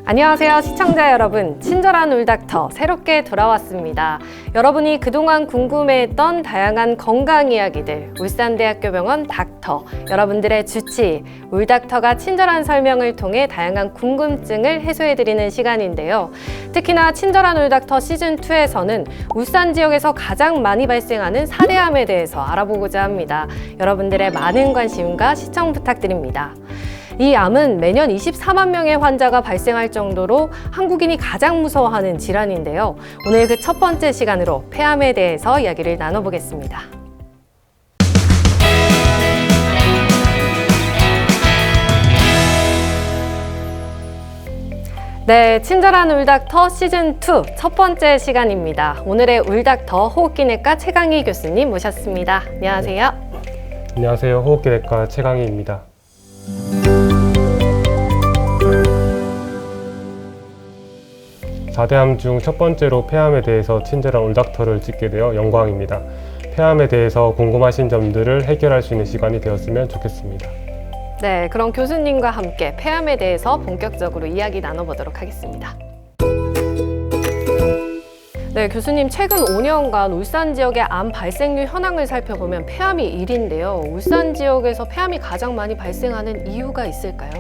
안녕하세요 시청자 여러분, 친절한 울닥터 새롭게 돌아왔습니다. 여러분이 그동안 궁금해했던 다양한 건강 이야기들, 울산대학교병원 닥터, 여러분들의 주치, 울닥터가 친절한 설명을 통해 다양한 궁금증을 해소해드리는 시간인데요. 특히나 친절한 울닥터 시즌2에서는 울산 지역에서 가장 많이 발생하는 사대암에 대해서 알아보고자 합니다. 여러분들의 많은 관심과 시청 부탁드립니다. 이 암은 매년 24만 명의 환자가 발생할 정도로 한국인이 가장 무서워하는 질환인데요. 오늘 그 첫 번째 시간으로 폐암에 대해서 이야기를 나눠보겠습니다. 네, 친절한 울닥터 시즌2 첫 번째 시간입니다. 오늘의 울닥터 호흡기내과 최강희 교수님 모셨습니다. 안녕하세요. 안녕하세요. 호흡기내과 최강희입니다. 사대암 중 첫 번째로 폐암에 대해서 친절한 울닥터를 찍게 되어 영광입니다. 폐암에 대해서 궁금하신 점들을 해결할 수 있는 시간이 되었으면 좋겠습니다. 네, 그럼 교수님과 함께 폐암에 대해서 본격적으로 이야기 나눠보도록 하겠습니다. 네, 교수님, 최근 5년간 울산 지역의 암 발생률 현황을 살펴보면 폐암이 1위인데요. 울산 지역에서 폐암이 가장 많이 발생하는 이유가 있을까요?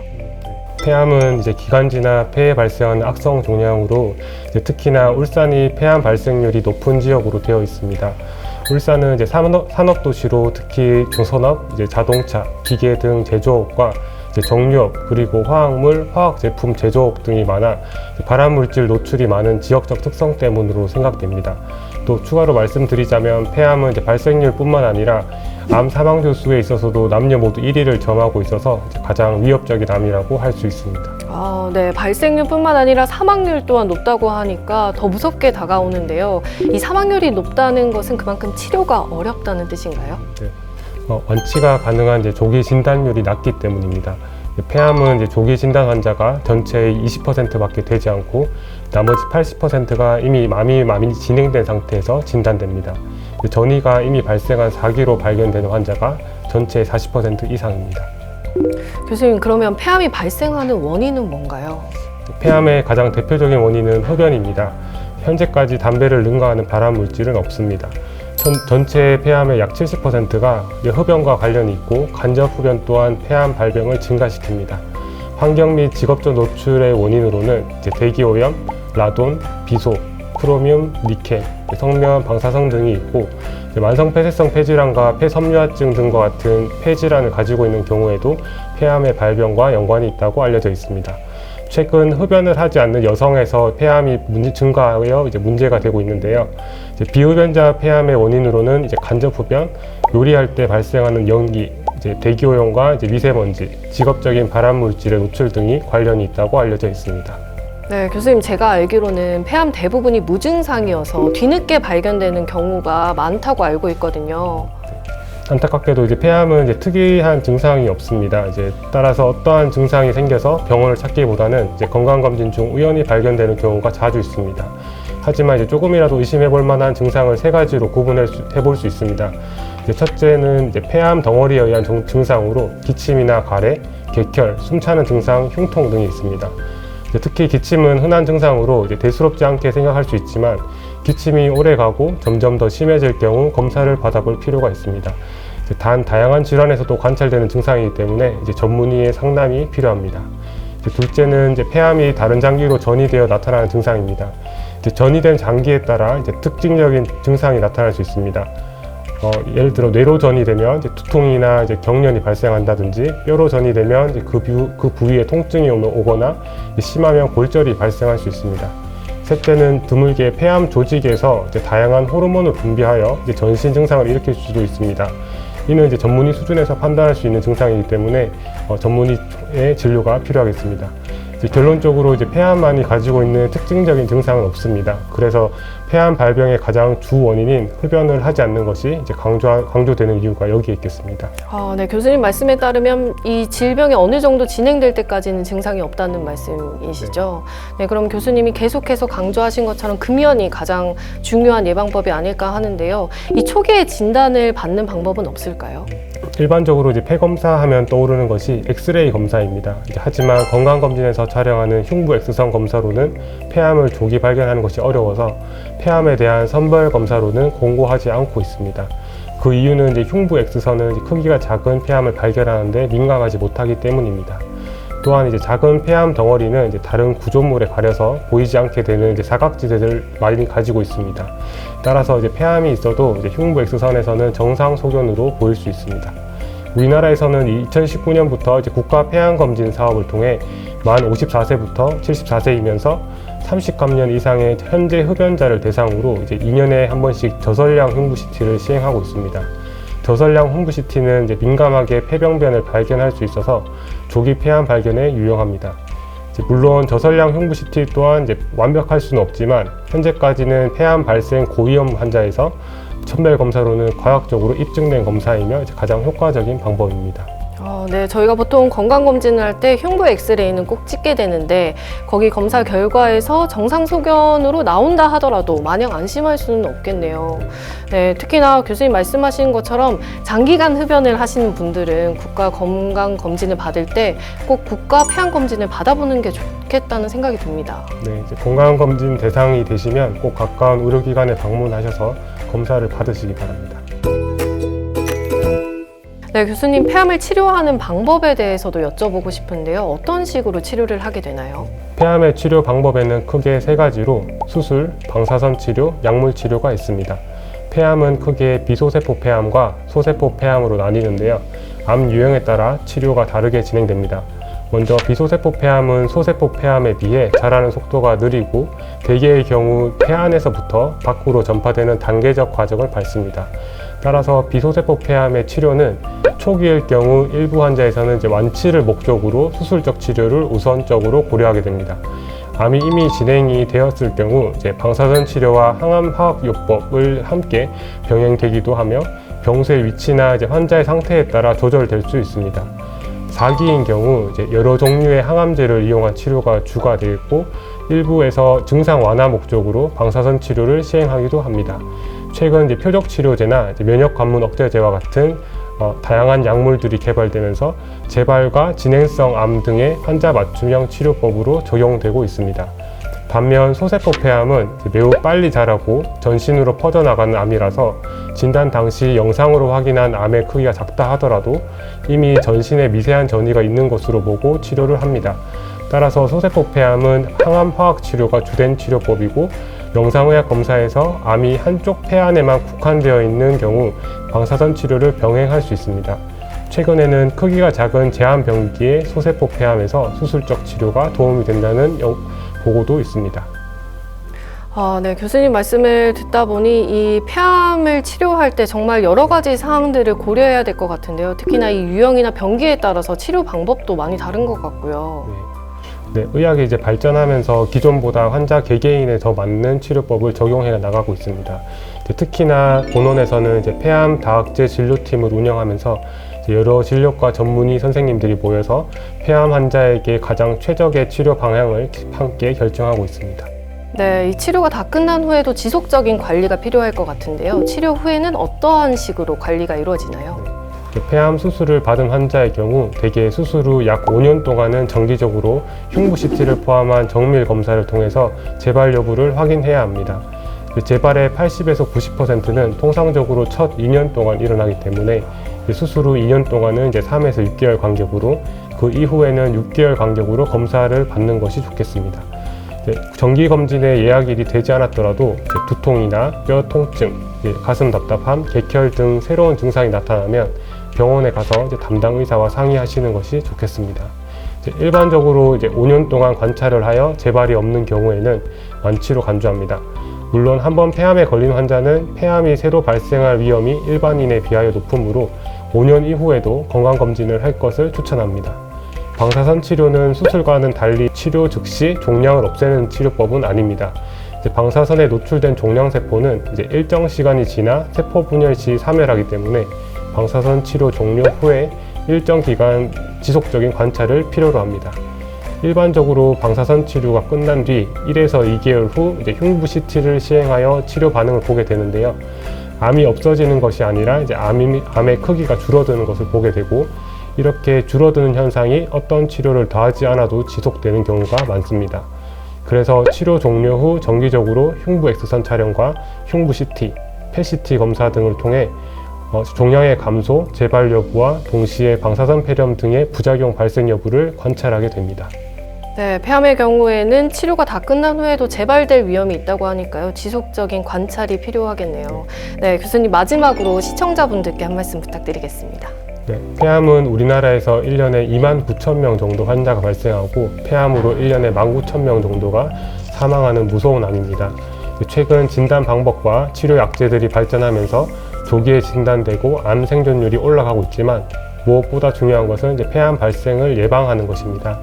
폐암은 기관지나 폐에 발생하는 악성 종양으로 특히나 울산이 폐암 발생률이 높은 지역으로 되어 있습니다. 울산은 산업도시로 특히 조선업, 자동차, 기계 등 제조업과 정유업, 그리고 화학물, 화학제품 제조업 등이 많아 발암물질 노출이 많은 지역적 특성 때문으로 생각됩니다. 또 추가로 말씀드리자면 폐암은 발생률뿐만 아니라 암 사망자 수에 있어서도 남녀 모두 1위를 점하고 있어서 가장 위협적인 암이라고 할 수 있습니다. 네, 발생률뿐만 아니라 사망률 또한 높다고 하니까 더 무섭게 다가오는데요. 이 사망률이 높다는 것은 그만큼 치료가 어렵다는 뜻인가요? 네. 완치가 가능한 조기 진단율이 낮기 때문입니다. 폐암은 조기 진단 환자가 전체의 20%밖에 되지 않고 나머지 80%가 이미 암이 진행된 상태에서 진단됩니다. 전이가 이미 발생한 4기로 발견되는 환자가 전체의 40% 이상입니다. 교수님, 그러면 폐암이 발생하는 원인은 뭔가요? 폐암의 가장 대표적인 원인은 흡연입니다. 현재까지 담배를 능가하는 발암물질은 없습니다. 전체 폐암의 약 70%가 흡연과 관련이 있고 간접 흡연 또한 폐암 발병을 증가시킵니다. 환경 및 직업적 노출의 원인으로는 대기오염, 라돈, 비소, 크로뮴, 니켈, 성면, 방사성 등이 있고 만성 폐쇄성 폐질환과 폐섬유화증 등과 같은 폐질환을 가지고 있는 경우에도 폐암의 발병과 연관이 있다고 알려져 있습니다. 최근 흡연을 하지 않는 여성에서 폐암이 증가하여 문제가 되고 있는데요. 비흡연자 폐암의 원인으로는 간접 흡연, 요리할 때 발생하는 연기, 대기오염과 미세먼지, 직업적인 발암물질의 노출 등이 관련이 있다고 알려져 있습니다. 네, 교수님, 제가 알기로는 폐암 대부분이 무증상이어서 뒤늦게 발견되는 경우가 많다고 알고 있거든요. 안타깝게도 폐암은 특이한 증상이 없습니다. 따라서 어떠한 증상이 생겨서 병원을 찾기보다는 건강검진 중 우연히 발견되는 경우가 자주 있습니다. 하지만 조금이라도 의심해 볼 만한 증상을 3가지로 구분해 볼 수 있습니다. 첫째는 폐암 덩어리에 의한 증상으로 기침이나 가래, 객혈, 숨차는 증상, 흉통 등이 있습니다. 특히 기침은 흔한 증상으로 대수롭지 않게 생각할 수 있지만 기침이 오래가고 점점 더 심해질 경우 검사를 받아볼 필요가 있습니다. 단 다양한 질환에서도 관찰되는 증상이기 때문에 전문의의 상담이 필요합니다. 둘째는 폐암이 다른 장기로 전이되어 나타나는 증상입니다. 전이된 장기에 따라 특징적인 증상이 나타날 수 있습니다. 예를 들어 뇌로 전이되면 두통이나 경련이 발생한다든지 뼈로 전이되면 그 부위에 통증이 오거나 심하면 골절이 발생할 수 있습니다. 셋째는 드물게 폐암 조직에서 다양한 호르몬을 분비하여 전신 증상을 일으킬 수도 있습니다. 이는 전문의 수준에서 판단할 수 있는 증상이기 때문에 전문의의 진료가 필요하겠습니다. 결론적으로 폐암만이 가지고 있는 특징적인 증상은 없습니다. 그래서 폐암 발병의 가장 주 원인인 흡연을 하지 않는 것이 강조되는 이유가 여기에 있겠습니다. 네, 교수님 말씀에 따르면 이 질병이 어느 정도 진행될 때까지는 증상이 없다는 말씀이시죠? 네, 그럼 교수님이 계속해서 강조하신 것처럼 금연이 가장 중요한 예방법이 아닐까 하는데요. 이 초기에 진단을 받는 방법은 없을까요? 일반적으로 이제 폐 검사하면 떠오르는 것이 엑스레이 검사입니다. 하지만 건강검진에서 촬영하는 흉부 X선 검사로는 폐암을 조기 발견하는 것이 어려워서 폐암에 대한 선별 검사로는 권고하지 않고 있습니다. 그 이유는 이제 흉부 X선은 크기가 작은 폐암을 발견하는데 민감하지 못하기 때문입니다. 또한 이제 작은 폐암 덩어리는 이제 다른 구조물에 가려서 보이지 않게 되는 이제 사각지대를 많이 가지고 있습니다. 따라서 이제 폐암이 있어도 이제 흉부 X선에서는 정상 소견으로 보일 수 있습니다. 우리나라에서는 2019년부터 이제 국가 폐암 검진 사업을 통해 만 54세부터 74세이면서 30감년 이상의 현재 흡연자를 대상으로 이제 2년에 한 번씩 저설량 흉부 CT를 시행하고 있습니다. 저설량 흉부 CT는 이제 민감하게 폐병변을 발견할 수 있어서 조기 폐암 발견에 유용합니다. 물론 저설량 흉부 CT 또한 이제 완벽할 수는 없지만 현재까지는 폐암 발생 고위험 환자에서 선별 검사로는 과학적으로 입증된 검사이며 가장 효과적인 방법입니다. 네, 저희가 보통 건강검진을 할 때 흉부 엑스레이는 꼭 찍게 되는데 거기 검사 결과에서 정상 소견으로 나온다 하더라도 마냥 안심할 수는 없겠네요. 네, 특히나 교수님 말씀하신 것처럼 장기간 흡연을 하시는 분들은 국가 건강검진을 받을 때 꼭 국가 폐암검진을 받아보는 게 좋겠다는 생각이 듭니다. 네, 이제 건강검진 대상이 되시면 꼭 가까운 의료기관에 방문하셔서 검사를 받으시기 바랍니다. 네, 교수님 폐암을 치료하는 방법에 대해서도 여쭤보고 싶은데요. 어떤 식으로 치료를 하게 되나요? 폐암의 치료 방법에는 크게 세 가지로 수술, 방사선 치료, 약물 치료가 있습니다. 폐암은 크게 비소세포 폐암과 소세포 폐암으로 나뉘는데요. 암 유형에 따라 치료가 다르게 진행됩니다. 먼저 비소세포 폐암은 소세포 폐암에 비해 자라는 속도가 느리고 대개의 경우 폐 안에서부터 밖으로 전파되는 단계적 과정을 밟습니다. 따라서 비소세포 폐암의 치료는 초기일 경우 일부 환자에서는 완치를 목적으로 수술적 치료를 우선적으로 고려하게 됩니다. 암이 이미 진행이 되었을 경우 방사선 치료와 항암 화학요법을 함께 병행되기도 하며 병수의 위치나 환자의 상태에 따라 조절될 수 있습니다. 4기인 경우 여러 종류의 항암제를 이용한 치료가 주가 되고 일부에서 증상 완화 목적으로 방사선 치료를 시행하기도 합니다. 최근 표적 치료제나 면역 관문 억제제와 같은 다양한 약물들이 개발되면서 재발과 진행성 암 등의 환자 맞춤형 치료법으로 적용되고 있습니다. 반면 소세포 폐암은 매우 빨리 자라고 전신으로 퍼져나가는 암이라서 진단 당시 영상으로 확인한 암의 크기가 작다 하더라도 이미 전신에 미세한 전이가 있는 것으로 보고 치료를 합니다. 따라서 소세포 폐암은 항암 화학 치료가 주된 치료법이고 영상의학 검사에서 암이 한쪽 폐 안에만 국한되어 있는 경우 방사선 치료를 병행할 수 있습니다. 최근에는 크기가 작은 제한병기의 소세포 폐암에서 수술적 치료가 도움이 된다는 보고도 있습니다. 네, 교수님 말씀을 듣다 보니 이 폐암을 치료할 때 정말 여러 가지 사항들을 고려해야 될 것 같은데요. 특히나 이 유형이나 병기에 따라서 치료 방법도 많이 다른 것 같고요. 네, 의학이 발전하면서 기존보다 환자 개개인에 더 맞는 치료법을 적용해 나가고 있습니다. 특히나 본원에서는 폐암 다학제 진료팀을 운영하면서 여러 진료과 전문의 선생님들이 모여서 폐암 환자에게 가장 최적의 치료 방향을 함께 결정하고 있습니다. 네, 이 치료가 다 끝난 후에도 지속적인 관리가 필요할 것 같은데요. 치료 후에는 어떠한 식으로 관리가 이루어지나요? 폐암 수술을 받은 환자의 경우 대개 수술 후 약 5년 동안은 정기적으로 흉부 CT를 포함한 정밀 검사를 통해서 재발 여부를 확인해야 합니다. 재발의 80에서 90%는 통상적으로 첫 2년 동안 일어나기 때문에 수술 후 2년 동안은 3에서 6개월 간격으로 그 이후에는 6개월 간격으로 검사를 받는 것이 좋겠습니다. 정기 검진에 예약일이 되지 않았더라도 두통이나 뼈 통증, 가슴 답답함, 객혈 등 새로운 증상이 나타나면 병원에 가서 담당 의사와 상의하시는 것이 좋겠습니다. 일반적으로 5년 동안 관찰을 하여 재발이 없는 경우에는 완치로 간주합니다. 물론 한번 폐암에 걸린 환자는 폐암이 새로 발생할 위험이 일반인에 비하여 높으므로 5년 이후에도 건강검진을 할 것을 추천합니다. 방사선 치료는 수술과는 달리 치료 즉시 종양을 없애는 치료법은 아닙니다. 방사선에 노출된 종양세포는 일정 시간이 지나 세포 분열 시 사멸하기 때문에 방사선 치료 종료 후에 일정 기간 지속적인 관찰을 필요로 합니다. 일반적으로 방사선 치료가 끝난 뒤 1에서 2개월 후 흉부 CT를 시행하여 치료 반응을 보게 되는데요. 암이 없어지는 것이 아니라 이제 암의 크기가 줄어드는 것을 보게 되고, 이렇게 줄어드는 현상이 어떤 치료를 더하지 않아도 지속되는 경우가 많습니다. 그래서 치료 종료 후 정기적으로 흉부 X선 촬영과 흉부 CT, 펫CT 검사 등을 통해 종양의 감소, 재발 여부와 동시에 방사선 폐렴 등의 부작용 발생 여부를 관찰하게 됩니다. 네, 폐암의 경우에는 치료가 다 끝난 후에도 재발될 위험이 있다고 하니까요. 지속적인 관찰이 필요하겠네요. 네, 교수님 마지막으로 시청자분들께 한 말씀 부탁드리겠습니다. 네, 폐암은 우리나라에서 1년에 29,000명 정도 환자가 발생하고 폐암으로 1년에 19,000명 정도가 사망하는 무서운 암입니다. 최근 진단 방법과 치료 약제들이 발전하면서 조기에 진단되고 암 생존율이 올라가고 있지만 무엇보다 중요한 것은 이제 폐암 발생을 예방하는 것입니다.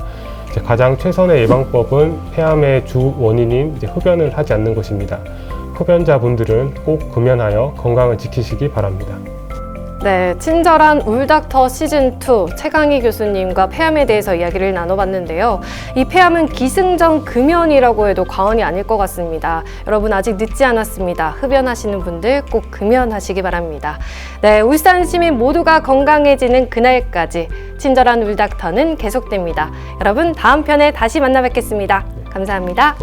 가장 최선의 예방법은 폐암의 주 원인인 흡연을 하지 않는 것입니다. 흡연자분들은 꼭 금연하여 건강을 지키시기 바랍니다. 네, 친절한 울닥터 시즌2 최강희 교수님과 폐암에 대해서 이야기를 나눠봤는데요. 이 폐암은 기승전 금연이라고 해도 과언이 아닐 것 같습니다. 여러분 아직 늦지 않았습니다. 흡연하시는 분들 꼭 금연하시기 바랍니다. 네, 울산 시민 모두가 건강해지는 그날까지 친절한 울닥터는 계속됩니다. 여러분 다음 편에 다시 만나 뵙겠습니다. 감사합니다.